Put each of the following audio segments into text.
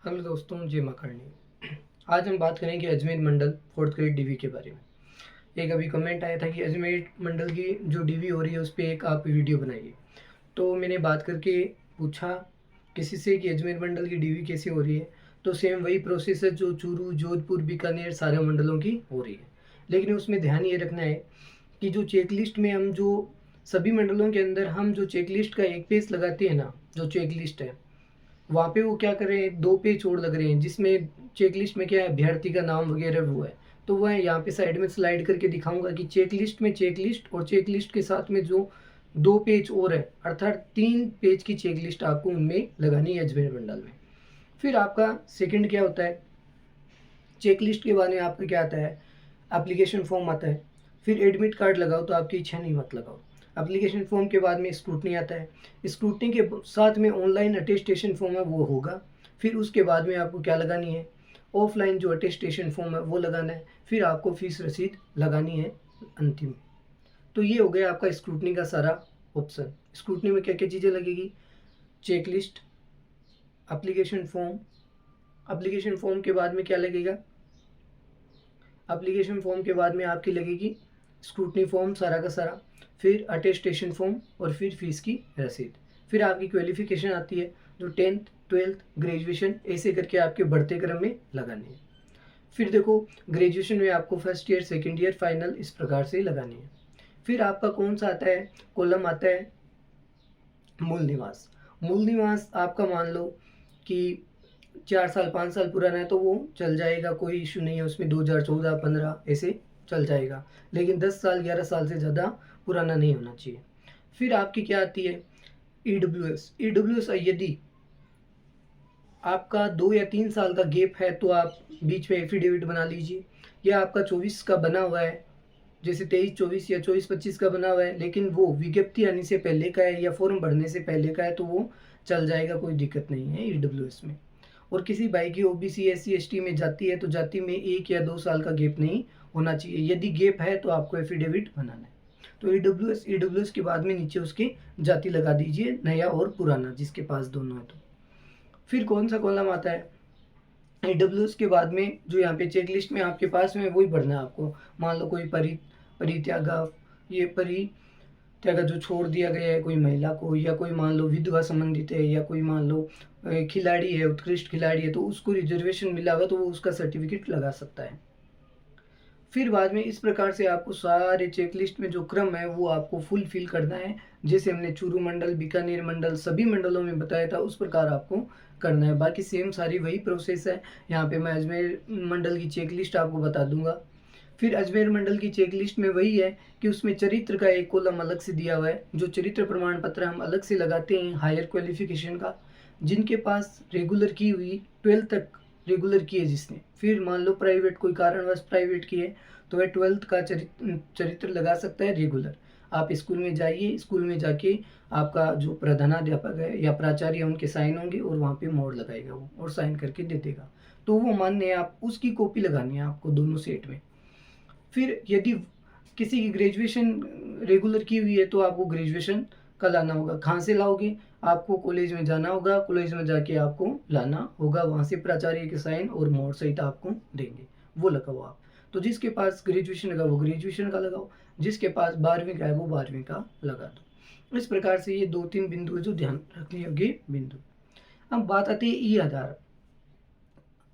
Hello दोस्तों, जय माँ करणी। आज हम बात करेंगे अजमेर मंडल फोर्थ ग्रेड डीवी के बारे में। एक अभी कमेंट आया था कि अजमेर मंडल की जो डीवी हो रही है उस पर एक आप वीडियो बनाइए। तो मैंने बात करके पूछा किसी से कि अजमेर मंडल की डीवी कैसे हो रही है, तो सेम वही प्रोसेस है जो चूरू, जोधपुर, बीकानेर सारे मंडलों की हो रही है। लेकिन उसमें ध्यान ये रखना है कि जो चेकलिस्ट में हम जो सभी मंडलों के अंदर हम जो चेकलिस्ट का एक पेज लगाते हैं ना, जो चेकलिस्ट है वहाँ पे वो क्या कर रहे हैं, 2 पेज और लग रहे हैं जिसमें चेकलिस्ट में क्या है, अभ्यर्थी का नाम वगैरह वो है। तो वह यहाँ पे साइड में स्लाइड करके दिखाऊंगा कि चेकलिस्ट में चेकलिस्ट और चेकलिस्ट के साथ में जो 2 पेज और है, अर्थात 3 पेज की चेकलिस्ट आपको उनमें लगानी है अजमेर मंडल में। फिर आपका सेकंड क्या होता है, चेकलिस्ट के बाद में आपका क्या आता है, एप्लीकेशन फॉर्म आता है। फिर एडमिट कार्ड लगाओ तो आपकी इच्छा नहीं मत लगाओ। एप्लीकेशन फॉर्म के बाद में स्क्रूटनी आता है। स्क्रूटनी के साथ में ऑनलाइन अटेस्टेशन फॉर्म है वो होगा। फिर उसके बाद में आपको क्या लगानी है, ऑफलाइन जो अटेस्टेशन फॉर्म है वो लगाना है। फिर आपको फीस रसीद लगानी है अंतिम। तो ये हो गया आपका स्क्रूटनी का सारा ऑप्शन। स्क्रूटनी में क्या क्या चीज़ें लगेगी, checklist, application form. Application form के बाद में क्या लगेगा, एप्लीकेशन फॉर्म के बाद में आपकी लगेगी स्क्रूटनी फॉर्म सारा का सारा, फिर अटेस्टेशन फॉर्म और फिर फीस की रसीद। फिर आपकी क्वालिफिकेशन आती है जो 10th 12th ग्रेजुएशन ऐसे करके आपके बढ़ते क्रम में लगानी है। फिर देखो ग्रेजुएशन में आपको first year, second year, final इस प्रकार से लगानी है। फिर आपका कौन सा आता है, कॉलम आता है मूल निवास। मूल निवास आपका मान लो कि 4 साल 5 साल पुराना है तो वो चल जाएगा, कोई इशू नहीं है उसमें। 2014-15 ऐसे चल जाएगा, लेकिन 10 साल 11 साल से ज़्यादा पुराना नहीं होना चाहिए। फिर आपकी क्या आती है, ईडब्ल्यूएस। ईडब्ल्यूएस यदि आपका 2 या 3 साल का गैप है तो आप बीच में एफिडेविट बना लीजिए। या आपका 24 का बना हुआ है, जैसे 23-24 या 24-25 का बना हुआ है, लेकिन वो विज्ञप्ति आने से पहले का है या फॉर्म भरने से पहले का है तो वो चल जाएगा, कोई दिक्कत नहीं है ईडब्ल्यूएस में। और किसी भाई की ओबीसी एससी एसटी में जाती है तो जाति में 1 या 2 साल का गैप नहीं होना चाहिए। यदि गैप है तो आपको एफिडेविट बनाना है। तो ईडब्ल्यूएस के बाद में नीचे उसकी जाति लगा दीजिए, नया और पुराना जिसके पास दोनों है। तो फिर कौन सा कॉलम आता है, ईडब्ल्यूएस के बाद में जो यहाँ पे चेकलिस्ट में आपके पास में वही भरना है आपको। मान लो कोई परित्यागा, ये परित्यागा जो छोड़ दिया गया है कोई महिला को, या कोई मान लो विधवा संबंधित है, या कोई मान लो खिलाड़ी है, उत्कृष्ट खिलाड़ी है तो उसको रिजर्वेशन मिला हुआ तो वो उसका सर्टिफिकेट लगा सकता है। फिर बाद में इस प्रकार से आपको सारे चेकलिस्ट में जो क्रम है वो आपको फुल फिल करना है। जैसे हमने चूरू मंडल, बीकानेर मंडल सभी मंडलों में बताया था उस प्रकार आपको करना है। बाकी सेम सारी वही प्रोसेस है। यहाँ पे मैं अजमेर मंडल की चेकलिस्ट आपको बता दूंगा। फिर अजमेर मंडल की चेकलिस्ट में वही है कि उसमें चरित्र का एक कॉलम अलग से दिया हुआ है, जो चरित्र प्रमाण पत्र हम अलग से लगाते हैं हायर क्वालिफिकेशन का। जिनके पास रेगुलर की हुई 12th तक रेगुलर की है जिसने, फिर मान लो प्राइवेट कोई कारणवश प्राइवेट की है तो वह 12th का चरित्र लगा सकता है रेगुलर। आप स्कूल में जाइए, स्कूल में जाके आपका जो प्रधानाध्यापक है या प्राचार्य है उनके साइन होंगे और वहाँ पे मोहर लगाएगा वो और साइन करके दे देगा। तो वो मान्य है, आप उसकी कॉपी लगानी है आपको दोनों सेट में। फिर यदि किसी की ग्रेजुएशन रेगुलर की हुई है तो आपको ग्रेजुएशन का लाना होगा। कहाँ से लाओगे, आपको कॉलेज में जाना होगा, कॉलेज में जाके आपको लाना होगा, वहाँ से प्राचार्य के साइन और मोहर सहित आपको देंगे, वो लगाओ आप। तो जिसके पास ग्रेजुएशन का वो ग्रेजुएशन का लगाओ, जिसके पास 12वीं का है वो 12वीं का लगा दो। इस प्रकार से ये 2-3 बिंदु है जो ध्यान रखने योग्य बिंदु। अब बात आती है ई आधार।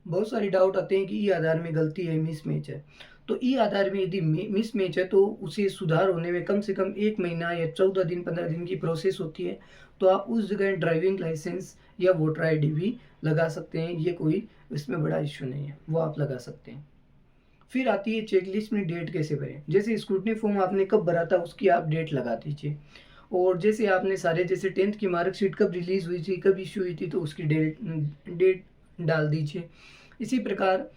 बहुत सारे डाउट आते हैं कि ई आधार में गलती है, मिसमैच है। तो ई आधार में यदि मिसमैच है तो उसे सुधार होने में कम से कम 1 महीना या 14 दिन 15 दिन की प्रोसेस होती है। तो आप उस जगह ड्राइविंग लाइसेंस या वोटर आईडी भी लगा सकते हैं, ये कोई इसमें बड़ा इश्यू नहीं है, वो आप लगा सकते हैं। फिर आती है चेकलिस्ट में डेट कैसे भरें। जैसे स्क्रूटनी फॉर्म आपने कब भरा था उसकी आप डेट लगा दीजिए। और जैसे आपने सारे, जैसे 10th की मार्कशीट कब रिलीज हुई थी, कब इशू हुई थी, तो उसकी डेट डाल दीजिए। इसी प्रकार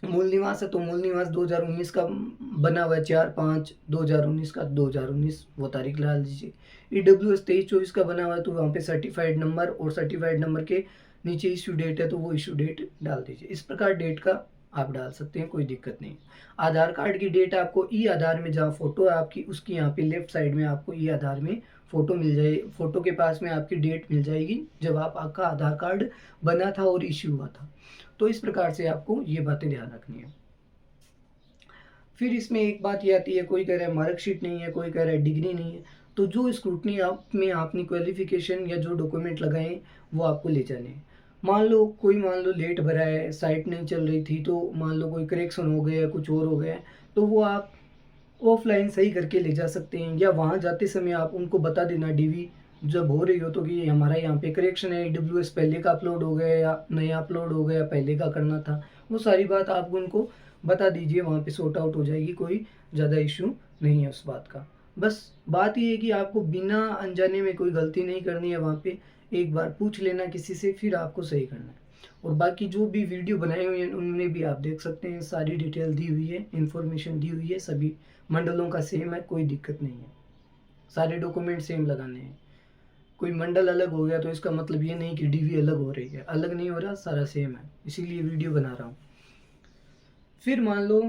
मूल निवास है तो मूल निवास 2019 का बना हुआ है, 4/5/2019 का 2019 वो तारीख डाल दीजिए। ईडब्ल्यूएस 23-24 का बना हुआ है तो वहाँ पे सर्टिफाइड नंबर और सर्टिफाइड नंबर के नीचे इशू डेट है तो वो इशू डेट डाल दीजिए। इस प्रकार डेट का आप डाल सकते हैं, कोई दिक्कत नहीं। आधार कार्ड की डेट आपको ई आधार में जहाँ फोटो है आपकी उसकी यहाँ पे लेफ्ट साइड में आपको ई आधार में फ़ोटो मिल जाए, फ़ोटो के पास में आपकी डेट मिल जाएगी जब आपका आधार कार्ड बना था और इश्यू हुआ था। तो इस प्रकार से आपको ये बातें ध्यान रखनी है। फिर इसमें एक बात ये आती है, कोई कह रहा है मार्कशीट नहीं है, कोई कह रहा है डिग्री नहीं है। तो जो स्क्रूटनी आप में आपने क्वालिफ़िकेशन या जो डॉक्यूमेंट लगाए हैं, वो आपको ले जाने हैं। मान लो लेट भरा है, साइट नहीं चल रही थी, तो मान लो कोई करेक्शन हो गया, कुछ और हो गया है, तो वो आप ऑफ़लाइन सही करके ले जा सकते हैं, या वहाँ जाते समय आप उनको बता देना डीवी जब हो रही हो तो कि हमारा यहाँ पे करेक्शन है, ईडब्ल्यूएस पहले का अपलोड हो गया या नया अपलोड हो गया, पहले का करना था। वो सारी बात आप उनको बता दीजिए, वहाँ पे सॉर्ट आउट हो जाएगी, कोई ज़्यादा इश्यू नहीं है उस बात का। बस बात ये है कि आपको बिना अनजाने में कोई गलती नहीं करनी है वहाँ पे, एक बार पूछ लेना किसी से, फिर आपको सही करना है। और बाकी जो भी वीडियो बनाए हुए हैं उनमें भी आप देख सकते हैं, सारी डिटेल दी हुई है, इन्फॉर्मेशन दी हुई है, सभी मंडलों का सेम है, कोई दिक्कत नहीं है। सारे डॉक्यूमेंट सेम लगाने हैं। कोई मंडल अलग हो गया तो इसका मतलब ये नहीं कि डीवी अलग हो रही है, अलग नहीं हो रहा, सारा सेम है, इसीलिए वीडियो बना रहा हूँ। फिर मान लो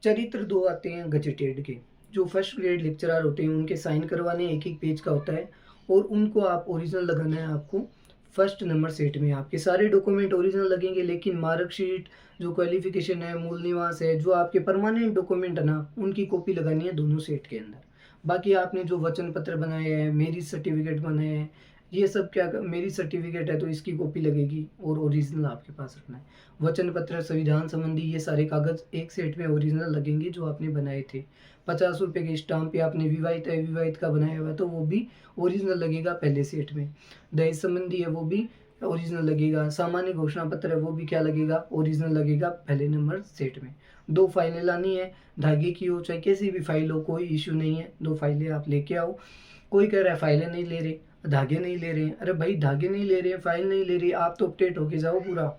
चरित्र 2 आते हैं गजेटेड के, जो फर्स्ट ग्रेड लेक्चरर होते हैं उनके साइन करवाने एक-एक पेज का होता है, और उनको आप ओरिजिनल लगाना है आपको फर्स्ट नंबर सेट में। आपके सारे डॉक्यूमेंट ओरिजिनल लगेंगे, लेकिन मार्कशीट, जो क्वालिफ़िकेशन है, मूल निवास है, जो आपके परमानेंट डॉक्यूमेंट है ना, उनकी कॉपी लगानी है दोनों सेट के अंदर। बाकी आपने जो वचन पत्र बनाए हैं, मैरिज सर्टिफ़िकेट बनाए हैं, ये सब क्या मैरिज सर्टिफ़िकेट है तो इसकी कॉपी लगेगी और ओरिजिनल आपके पास रखना है। वचन पत्र, संविधान संबंधी ये सारे कागज़ एक सेट में ओरिजिनल लगेंगे जो आपने बनाए थे। ₹50 के स्टाम्प पे आपने विवाहित अविवाहित का बनाया हुआ है तो वो भी ओरिजिनल लगेगा पहले सेट में। दहेज संबंधी है वो भी ओरिजिनल लगेगा। सामान्य घोषणा पत्र है वो भी क्या लगेगा, ओरिजिनल लगेगा पहले नंबर सेट में। 2 फाइलें लानी है, धागे की हो चाहे कैसी भी फाइल हो, कोई इश्यू नहीं है, 2 फाइलें आप लेके आओ। कोई कह रहा है फाइलें नहीं ले रहे, धागे नहीं ले रहे हैं। अरे भाई, धागे नहीं ले रहे हैं, फाइल नहीं ले रही, आप तो अपडेट होके जाओ पूरा।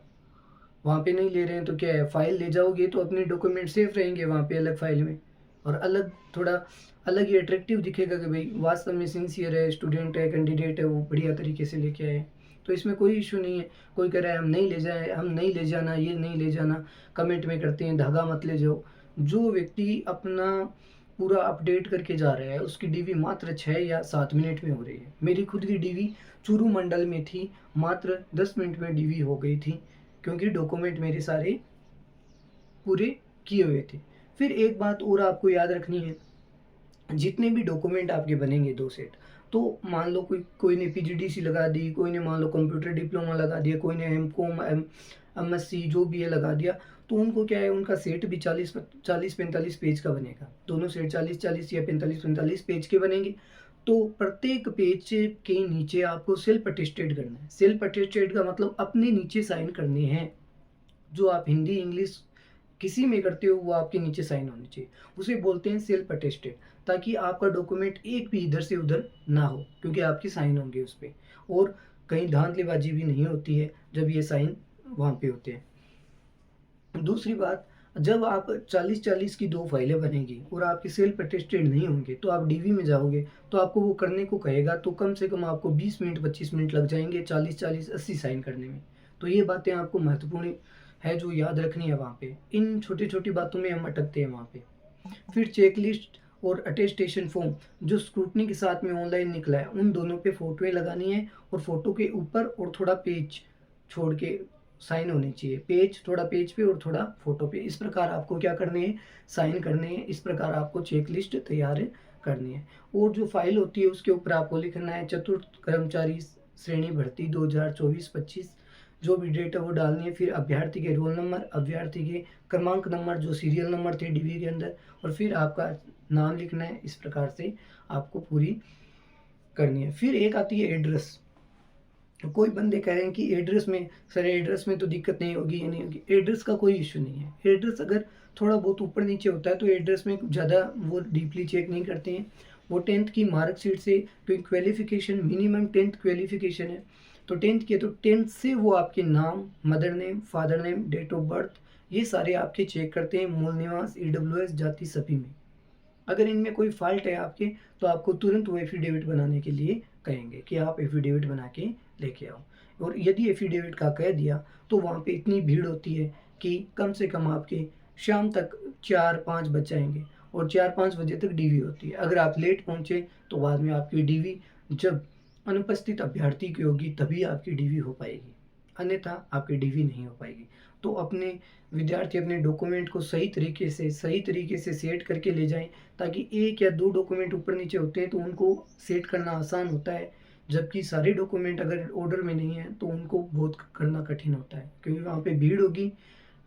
वहाँ पे नहीं ले रहे हैं तो क्या है, फाइल ले जाओगे तो अपने डॉक्यूमेंट सेफ रहेंगे वहाँ पे अलग फाइल में, और अलग थोड़ा अलग ही अट्रैक्टिव दिखेगा कि भाई वास्तव में सिंसियर है, स्टूडेंट है, कैंडिडेट है, वो बढ़िया तरीके से लेके आए। तो इसमें कोई इशू नहीं है। कोई कह रहा है हम नहीं ले जाए, हम नहीं ले जाना, ये नहीं ले जाना, कमेंट में करते हैं धागा मत ले जाओ। जो व्यक्ति अपना पूरा अपडेट करके जा रहा है उसकी डीवी मात्र 6 या 7 मिनट में हो रही है। मेरी खुद की डीवी चूरू मंडल में थी, मात्र 10 मिनट में डीवी हो गई थी, क्योंकि डॉक्यूमेंट मेरे सारे पूरे किए हुए थे। फिर एक बात और आपको याद रखनी है, जितने भी डॉक्यूमेंट आपके बनेंगे 2 सेट, तो मान लो कोई ने पीजीडीसी लगा दी, कोई ने मान लो कंप्यूटर डिप्लोमा लगा दिया, कोई ने एमकॉम एमएससी जो भी है लगा दिया, तो उनको क्या है, उनका सेट भी 40-45 पेज का बनेगा। दोनों सेट 40-40 या 45-45 पेज के बनेंगे। तो प्रत्येक पेज के नीचे आपको सेल्फ अटेस्टेड करना है। सेल्फ अटेस्टेड का मतलब अपने नीचे साइन करने हैं। जो आप हिंदी इंग्लिश किसी में करते हो वो आपके नीचे साइन होनी चाहिए, उसे बोलते हैं सेल्फ अटेस्टेड, ताकि आपका डॉक्यूमेंट एक भी इधर से उधर ना हो, क्योंकि आपके साइन होंगे उस पर, और कहीं धांधलीबाजी भी नहीं होती है जब ये साइन वहाँ पे होते हैं। दूसरी बात, जब आप 40-40 की 2 फाइलें बनेगी और आपके सेल्फ अटेस्टेड नहीं होंगे तो आप डीवी में जाओगे तो आपको वो करने को कहेगा, तो कम से कम आपको 20 मिनट 25 मिनट लग जाएंगे 40-40-80 साइन करने में। तो ये बातें आपको महत्वपूर्ण है जो याद रखनी है वहाँ पे। इन छोटी-छोटी बातों में हम अटकते हैं वहाँ पे। फिर चेकलिस्ट और अटेस्टेशन फॉर्म जो स्क्रूटनी के साथ में ऑनलाइन निकला है, उन दोनों पे फ़ोटोएँ लगानी है, और फ़ोटो के ऊपर और थोड़ा पेज छोड़ के साइन होने चाहिए। पेज थोड़ा पेज पे और थोड़ा फ़ोटो पे। इस प्रकार आपको क्या करने हैं, साइन करने हैं। इस प्रकार आपको चेकलिस्ट तैयार करनी है। और जो फ़ाइल होती है उसके ऊपर आपको लिखना है चतुर्थ कर्मचारी श्रेणी भर्ती 2024-25, जो भी डेट है वो डालनी है। फिर अभ्यर्थी के रोल नंबर, अभ्यर्थी के क्रमांक नंबर जो सीरियल नंबर थे डीवी के अंदर, और फिर आपका नाम लिखना है। इस प्रकार से आपको पूरी करनी है। फिर एक आती है एड्रेस। कोई बंदे कह रहे हैं कि एड्रेस में, सर एड्रेस में तो दिक्कत नहीं होगी, ये नहीं होगी। एड्रेस का कोई इशू नहीं है। एड्रेस अगर थोड़ा बहुत ऊपर नीचे होता है तो एड्रेस में ज़्यादा वो डीपली चेक नहीं करते हैं। वो 10th की मार्कशीट से, क्योंकि क्वालिफिकेशन मिनिमम 10th क्वालिफिकेशन है, तो 10th की है तो 10th से वो आपके नाम, mother name, father name, date of birth, ये सारे आपके चेक करते हैं। मूल निवास, ईडब्ल्यूएस, जाति, सभी में। अगर इनमें कोई फॉल्ट है आपके तो आपको तुरंत वो एफिडेविट बनाने के लिए कहेंगे कि आप एफिडेविट बना के लेके आओ। और यदि एफिडेविट का कह दिया तो वहाँ पे इतनी भीड़ होती है कि कम से कम आपके शाम तक 4-5 बज जाएंगे, और 4-5 बजे तक डीवी होती है। अगर आप लेट पहुँचे तो बाद में आपकी डीवी जब अनुपस्थित अभ्यर्थी की होगी तभी आपकी डीवी हो पाएगी, अन्यथा आपकी डीवी नहीं हो पाएगी। तो अपने विद्यार्थी अपने डॉक्यूमेंट को सही तरीके से सेट करके ले जाएँ, ताकि 1 या 2 डॉक्यूमेंट ऊपर-नीचे होते हैं तो उनको सेट करना आसान होता है, जबकि सारे डॉक्यूमेंट अगर ऑर्डर में नहीं हैं तो उनको बहुत करना कठिन होता है, क्योंकि वहाँ पे भीड़ होगी,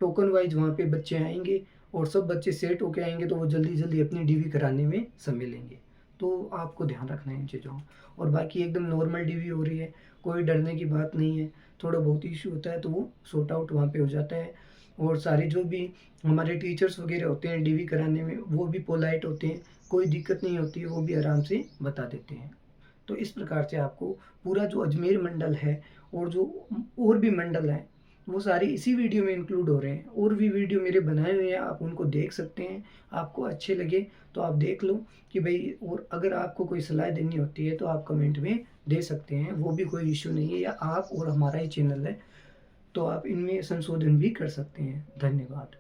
टोकन वाइज़ वहाँ पे बच्चे आएँगे और सब बच्चे सेट होके आएँगे तो वो जल्दी-जल्दी अपनी डीवी कराने में समय लेंगे। तो आपको ध्यान रखना है इन चीज़ों का। और बाकी एकदम नॉर्मल डीवी हो रही है, कोई डरने की बात नहीं है। थोड़ा बहुत इश्यू होता है तो वो सॉर्ट आउट वहाँ पे हो जाता है। और सारे जो भी हमारे टीचर्स वगैरह होते हैं डीवी कराने में, वो भी पोलाइट होते हैं, कोई दिक्कत नहीं होती है, वो भी आराम से बता देते हैं। तो इस प्रकार से आपको पूरा जो अजमेर मंडल है और जो और भी मंडल हैं, वो सारे इसी वीडियो में इंक्लूड हो रहे हैं। और भी वीडियो मेरे बनाए हुए हैं, आप उनको देख सकते हैं। आपको अच्छे लगे तो आप देख लो कि भई, और अगर आपको कोई सलाह देनी होती है तो आप कमेंट में दे सकते हैं, वो भी कोई इश्यू नहीं है। या आप और हमारा ही चैनल है, तो आप इनमें संशोधन भी कर सकते हैं। धन्यवाद।